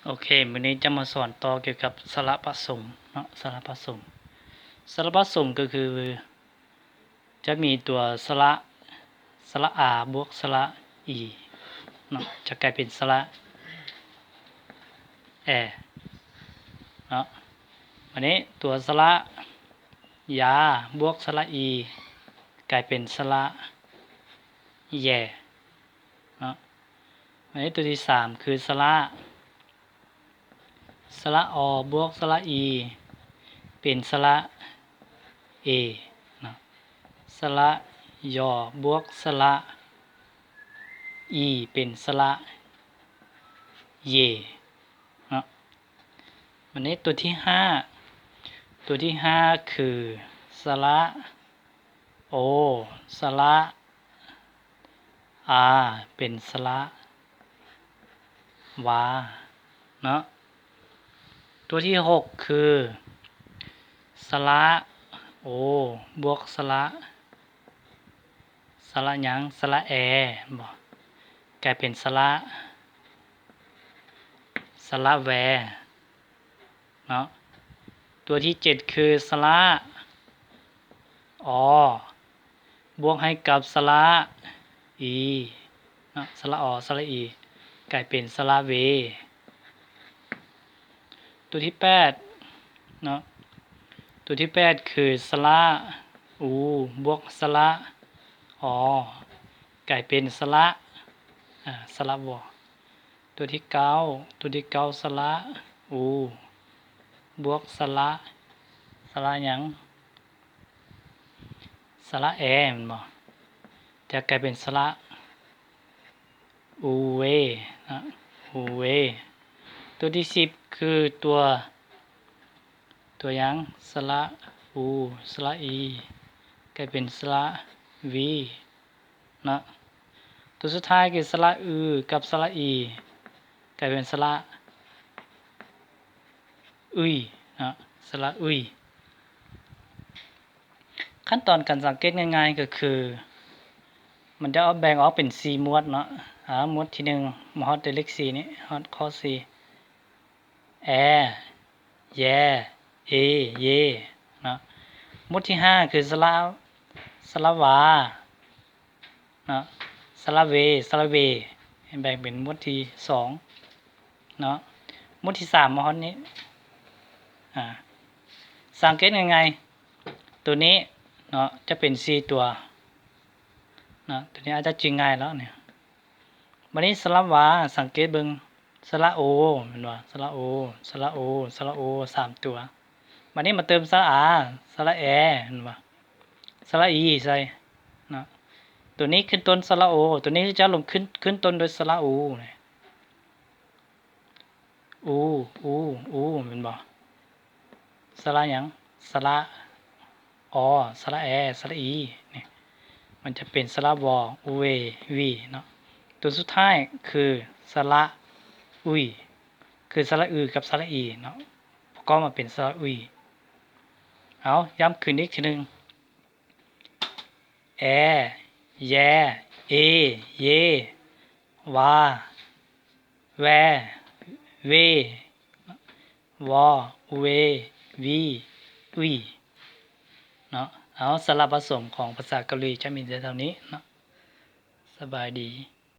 โอเควันนี้จะมาสอนต่อเกี่ยวกับสระผสมเนาะสระผสมก็คือจะมีตัวสระอาบวกสระอีเนาะจะกลายเป็นสระแอเนาะวันนี้ตัวสระยาบวกสระอีกลายเป็นสระแยเนาะวันนี้ตัวที่3คือสระอบวกสระอีเป็นสระเอนะสระยอบวกสระอีเป็นสระเยนะวันนี้ตัวที่5คือสระโอสระอาเป็นสระวาเนาะตัวที่6คือสระโอบวกสระหยังสระแอบ่กลายเป็นสระแวเนาะตัวที่7คือสระอบวกให้กับสระอีเนาะสระสระอีกลายเป็นสระเวตัวที่8เนาะตัวที่8คือสระอูบวกสระกลายเป็นสระวตัวที่9สระอูบวกสระหยังสระแอมันบ่จะกลายเป็นสระอูเวนะอูเวตัวที่10คือตัวหยังสระอูสระอีกลายเป็นสระวีนะตัวสุดท้ายคือสระอือกับสระอีกลายเป็นสระอุยนะสระอุยขั้นตอนการสังเกตง่ายๆก็คือมันจะแบ่งออกเป็น4หมวดเนาะหมวดที่1มาฮอดเลข4นี้ฮอดข้อ4แอแยเอเยเนาะหมวดที่5คือสระวาเนาะสระเวแบ่งเป็นหมวดที่2เนาะหมวดที่3มาฮอดนี้สังเกตยังไงตัวนี้เนาะจะเป็น4ตัวเนาะตัวนี้อาจจะจริงง่ายแล้วเนี่ยวันนี้สระวาสังเกตเบิ่งสระโอเห็นบ่สระโอ3ตัววันนี้มาเติมสระอาสระแอเห็นบ่สระอีใส่เนาะตัวนี้ขึ้นต้นสระโอตัวนี้จะลงขึ้นต้นด้วยสระอูเนี่ยอูเห็นบ่สระหยังสระสระแอสระอีนี่มันจะเป็นสระวอูเววีเนาะตัวสุดท้ายคือสระอุยคือสระอือกับสระอีเนาะประกอบมาเป็นสระอุยเอาย้ำคืนอีกทีนึงแอแยเอเยวาแวเววอุเววีอุยเนาะเอาสระผสมของภาษาเกาหลีจะมีเท่านี้เนาะสบายดี